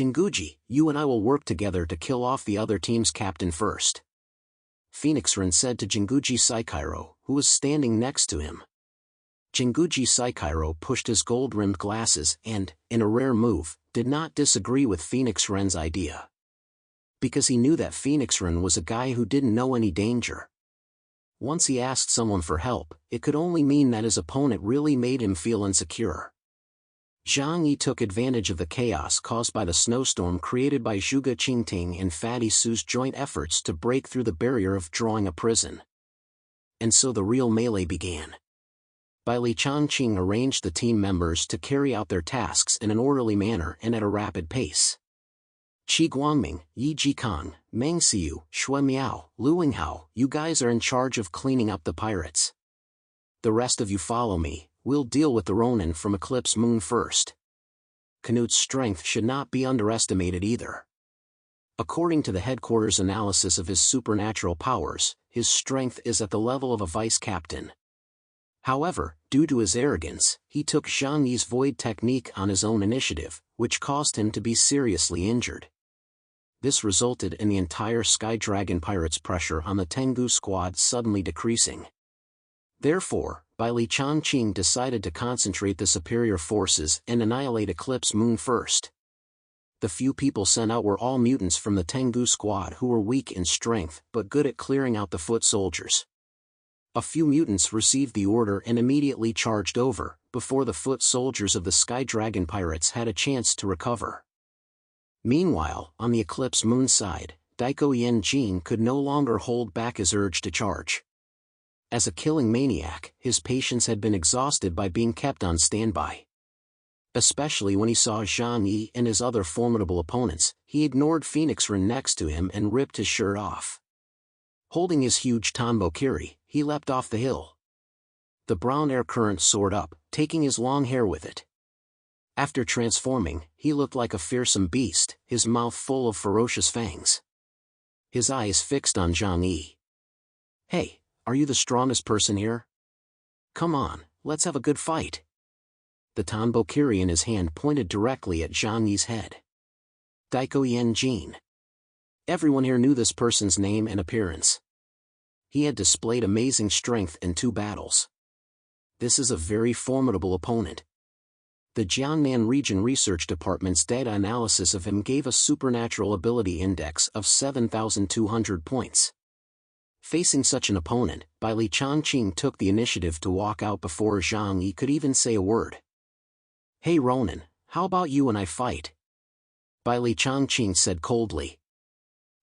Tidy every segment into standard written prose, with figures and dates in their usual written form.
Jinguji, you and I will work together to kill off the other team's captain first. Phoenix Ren said to Jinguji Saikairo, who was standing next to him. Jinguji Saikairo pushed his gold-rimmed glasses and, in a rare move, did not disagree with Phoenix Ren's idea. Because he knew that Phoenix Ren was a guy who didn't know any danger. Once he asked someone for help, it could only mean that his opponent really made him feel insecure. Zhang Yi took advantage of the chaos caused by the snowstorm created by Zhuge Qingting and Fatty Su's joint efforts to break through the barrier of drawing a prison. And so the real melee began. Bai Li Changqing arranged the team members to carry out their tasks in an orderly manner and at a rapid pace. Qi Guangming, Yi Jikang, Meng Xiu, Shui Miao, Lu Winghao, you guys are in charge of cleaning up the pirates. The rest of you follow me, we'll deal with the Ronin from Eclipse Moon first. Canute's strength should not be underestimated either. According to the headquarters analysis of his supernatural powers, his strength is at the level of a vice captain. However, due to his arrogance, he took Zhang Yi's void technique on his own initiative, which caused him to be seriously injured. This resulted in the entire Sky Dragon Pirates' pressure on the Tengu squad suddenly decreasing. Therefore, Bai Li Changqing decided to concentrate the superior forces and annihilate Eclipse Moon first. The few people sent out were all mutants from the Tengu squad who were weak in strength but good at clearing out the foot soldiers. A few mutants received the order and immediately charged over, before the foot soldiers of the Sky Dragon Pirates had a chance to recover. Meanwhile, on the Eclipse Moon side, Daiko Yanjin could no longer hold back his urge to charge. As a killing maniac, his patience had been exhausted by being kept on standby. Especially when he saw Zhang Yi and his other formidable opponents, he ignored Phoenix Ren next to him and ripped his shirt off. Holding his huge Tanbo-kiri, he leapt off the hill. The brown air current soared up, taking his long hair with it. After transforming, he looked like a fearsome beast, his mouth full of ferocious fangs. His eyes fixed on Zhang Yi. Hey, are you the strongest person here? Come on, let's have a good fight. The Tanbo-kiri in his hand pointed directly at Zhang Yi's head. Daiko Yanjin. Everyone here knew this person's name and appearance. He had displayed amazing strength in 2 battles. This is a very formidable opponent. The Jiangnan Region Research Department's data analysis of him gave a supernatural ability index of 7,200 points. Facing such an opponent, Bai Li Changqing took the initiative to walk out before Zhang Yi could even say a word. Hey Ronin, how about you and I fight? Bai Li Changqing said coldly.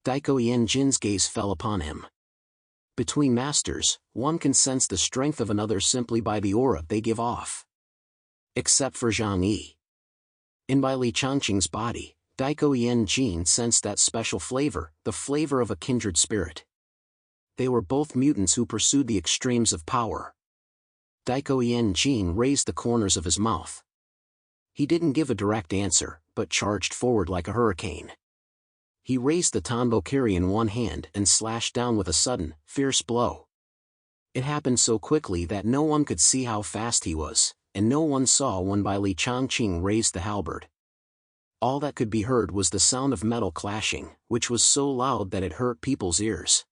Daiko Yanjin's gaze fell upon him. Between masters, one can sense the strength of another simply by the aura they give off. Except for Zhang Yi. In Bai Li Changqing's body, Daiko Yanjin sensed that special flavor, the flavor of a kindred spirit. They were both mutants who pursued the extremes of power. Daiko Yanjin raised the corners of his mouth. He didn't give a direct answer, but charged forward like a hurricane. He raised the Tanbo-kiri in one hand and slashed down with a sudden, fierce blow. It happened so quickly that no one could see how fast he was, and no one saw when Bai Li Changqing raised the halberd. All that could be heard was the sound of metal clashing, which was so loud that it hurt people's ears.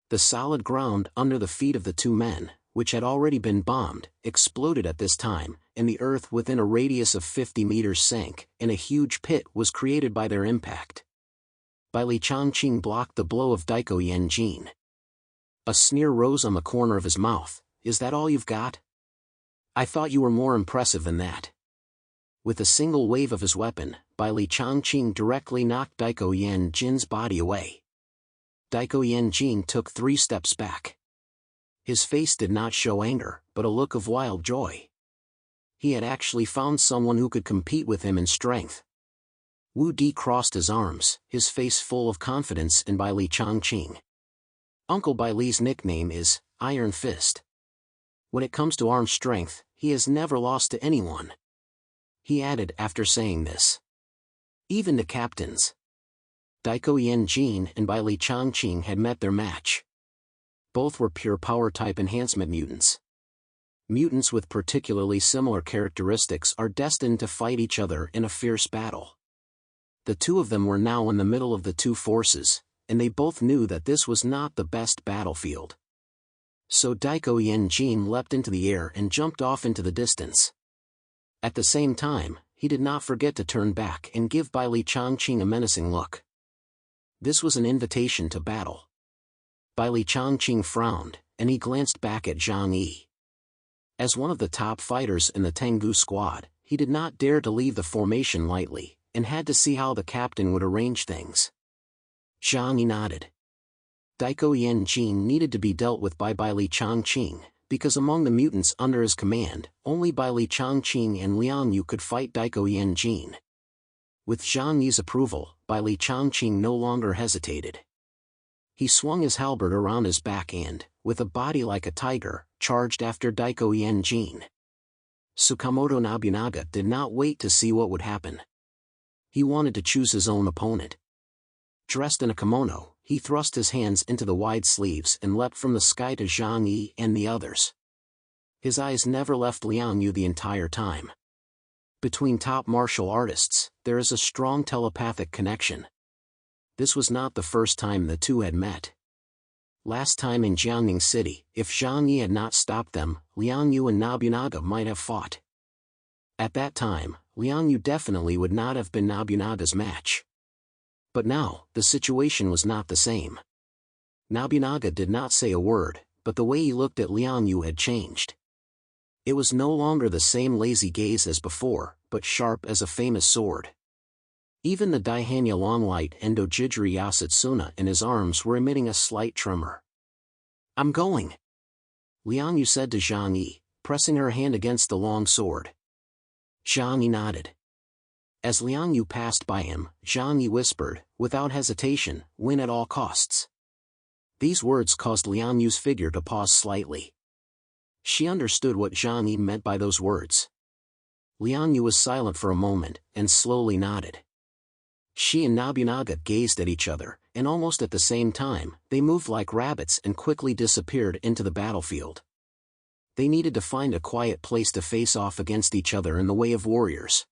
The solid ground under the feet of the 2 men, which had already been bombed, exploded at this time, and the earth within a radius of 50 meters sank, and a huge pit was created by their impact. Bai Li Changqing blocked the blow of Daiko Yanjin. A sneer rose on the corner of his mouth. Is that all you've got? I thought you were more impressive than that. With a single wave of his weapon, Bai Li Changqing directly knocked Daiko Yanjin's body away. Daiko Yanjin took 3 steps back. His face did not show anger, but a look of wild joy. He had actually found someone who could compete with him in strength. Wu Di crossed his arms, his face full of confidence in Bai Li Changqing. Uncle Bai Li's nickname is Iron Fist. When it comes to arm strength, he has never lost to anyone. He added after saying this. Even to captains. Daiko Yanjin and Bai Li Changqing had met their match. Both were pure power-type enhancement mutants. Mutants with particularly similar characteristics are destined to fight each other in a fierce battle. The two of them were now in the middle of the two forces, and they both knew that this was not the best battlefield. So Daiko Yenjin leapt into the air and jumped off into the distance. At the same time, he did not forget to turn back and give Bai Li Changqing a menacing look. This was an invitation to battle. Bai Li Changqing frowned, and he glanced back at Zhang Yi. As one of the top fighters in the Tengu squad, he did not dare to leave the formation lightly, and had to see how the captain would arrange things. Zhang Yi nodded. Daiko Yenjin needed to be dealt with by Bai Li Changqing, because among the mutants under his command, only Bai Li Changqing and Liang Yu could fight Daiko Yenjin. With Zhang Yi's approval, Bai Li Changqing no longer hesitated. He swung his halberd around his back and, with a body like a tiger, charged after Daiko Yenjin. Tsukamoto Nobunaga did not wait to see what would happen. He wanted to choose his own opponent. Dressed in a kimono, he thrust his hands into the wide sleeves and leapt from the sky to Zhang Yi and the others. His eyes never left Liang Yu the entire time. Between top martial artists, there is a strong telepathic connection. This was not the first time the two had met. Last time in Jiangning City, if Zhang Yi had not stopped them, Liang Yu and Nobunaga might have fought. At that time, Liang Yu definitely would not have been Nobunaga's match. But now, the situation was not the same. Nobunaga did not say a word, but the way he looked at Liang Yu had changed. It was no longer the same lazy gaze as before, but sharp as a famous sword. Even the Daihanya Longlight and Dojidori Yasutsuna in his arms were emitting a slight tremor. "I'm going," Liang Yu said to Zhang Yi, pressing her hand against the long sword. Zhang Yi nodded. As Liang Yu passed by him, Zhang Yi whispered, without hesitation, "Win at all costs." These words caused Liang Yu's figure to pause slightly. She understood what Zhang Yi meant by those words. Liang Yu was silent for a moment, and slowly nodded. She and Nobunaga gazed at each other, and almost at the same time, they moved like rabbits and quickly disappeared into the battlefield. They needed to find a quiet place to face off against each other in the way of warriors.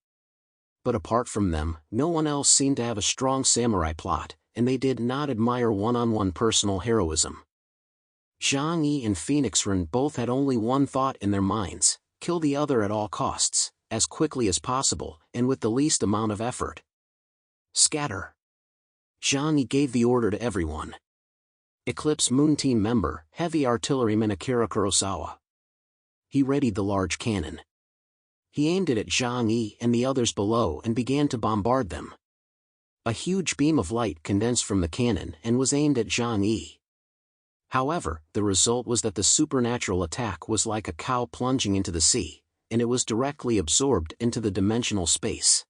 But apart from them, no one else seemed to have a strong samurai plot, and they did not admire one-on-one personal heroism. Zhang Yi and Phoenix Ren both had only one thought in their minds: kill the other at all costs, as quickly as possible, and with the least amount of effort. Scatter. Zhang Yi gave the order to everyone. Eclipse Moon Team member, Heavy Artilleryman Akira Kurosawa. He readied the large cannon. He aimed it at Zhang Yi and the others below and began to bombard them. A huge beam of light condensed from the cannon and was aimed at Zhang Yi. However, the result was that the supernatural attack was like a cow plunging into the sea, and it was directly absorbed into the dimensional space.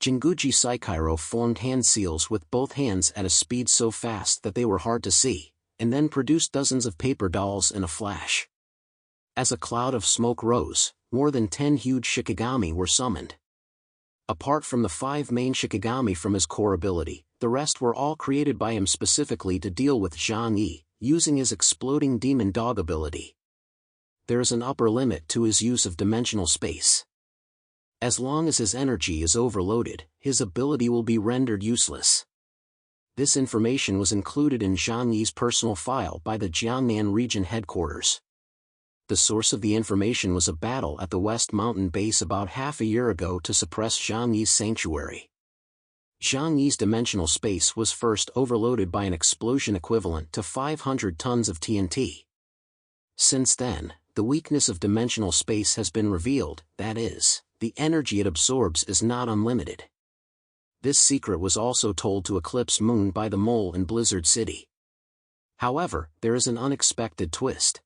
Jinguji Saikairo formed hand seals with both hands at a speed so fast that they were hard to see, and then produced dozens of paper dolls in a flash. As a cloud of smoke rose, more than 10 huge Shikigami were summoned. Apart from the 5 main Shikigami from his core ability, the rest were all created by him specifically to deal with Zhang Yi, using his exploding demon dog ability. There is an upper limit to his use of dimensional space. As long as his energy is overloaded, his ability will be rendered useless. This information was included in Zhang Yi's personal file by the Jiangnan region headquarters. The source of the information was a battle at the West Mountain base about half a year ago to suppress Zhang Yi's sanctuary. Zhang Yi's dimensional space was first overloaded by an explosion equivalent to 500 tons of TNT. Since then, the weakness of dimensional space has been revealed, that is, the energy it absorbs is not unlimited. This secret was also told to Eclipse Moon by the mole in Blizzard City. However, there is an unexpected twist.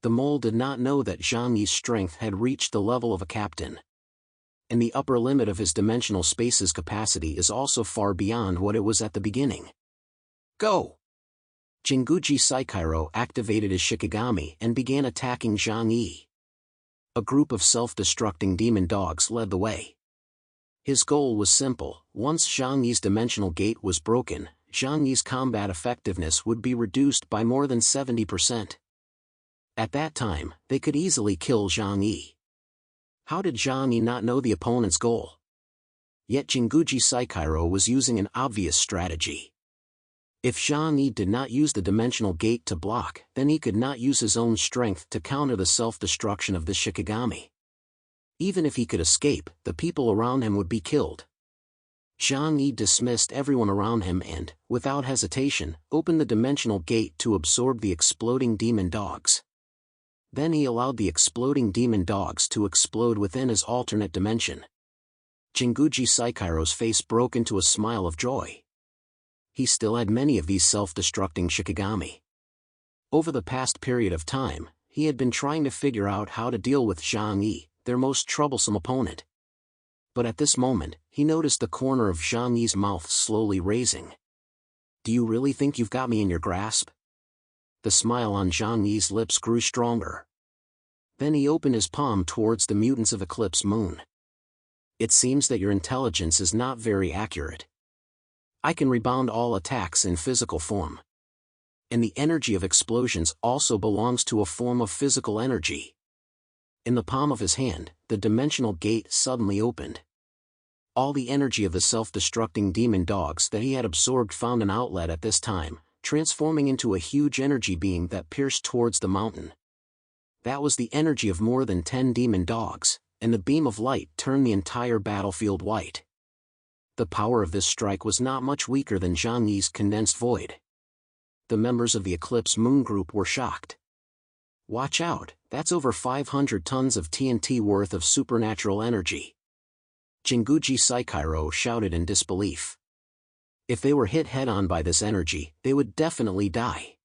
The mole did not know that Zhang Yi's strength had reached the level of a captain. And the upper limit of his dimensional space's capacity is also far beyond what it was at the beginning. Go! Jinguji Saikairo activated his Shikigami and began attacking Zhang Yi. A group of self-destructing demon dogs led the way. His goal was simple: once Zhang Yi's dimensional gate was broken, Zhang Yi's combat effectiveness would be reduced by more than 70%. At that time, they could easily kill Zhang Yi. How did Zhang Yi not know the opponent's goal? Yet Jinguji Saikairo was using an obvious strategy. If Zhang Yi did not use the dimensional gate to block, then he could not use his own strength to counter the self-destruction of the Shikigami. Even if he could escape, the people around him would be killed. Zhang Yi dismissed everyone around him and, without hesitation, opened the dimensional gate to absorb the exploding demon dogs. Then he allowed the exploding demon dogs to explode within his alternate dimension. Jinguji Saikairo's face broke into a smile of joy. He still had many of these self-destructing Shikigami. Over the past period of time, he had been trying to figure out how to deal with Zhang Yi, their most troublesome opponent. But at this moment, he noticed the corner of Zhang Yi's mouth slowly raising. "Do you really think you've got me in your grasp?" The smile on Zhang Yi's lips grew stronger. Then he opened his palm towards the mutants of Eclipse Moon. "It seems that your intelligence is not very accurate. I can rebound all attacks in physical form. And the energy of explosions also belongs to a form of physical energy." In the palm of his hand, the dimensional gate suddenly opened. All the energy of the self-destructing demon dogs that he had absorbed found an outlet at this time, transforming into a huge energy beam that pierced towards the mountain. That was the energy of more than 10 demon dogs, and the beam of light turned the entire battlefield white. The power of this strike was not much weaker than Zhang Yi's condensed void. The members of the Eclipse Moon group were shocked. "Watch out, that's over 500 tons of TNT worth of supernatural energy." Jinguji Saikairo shouted in disbelief. If they were hit head-on by this energy, they would definitely die.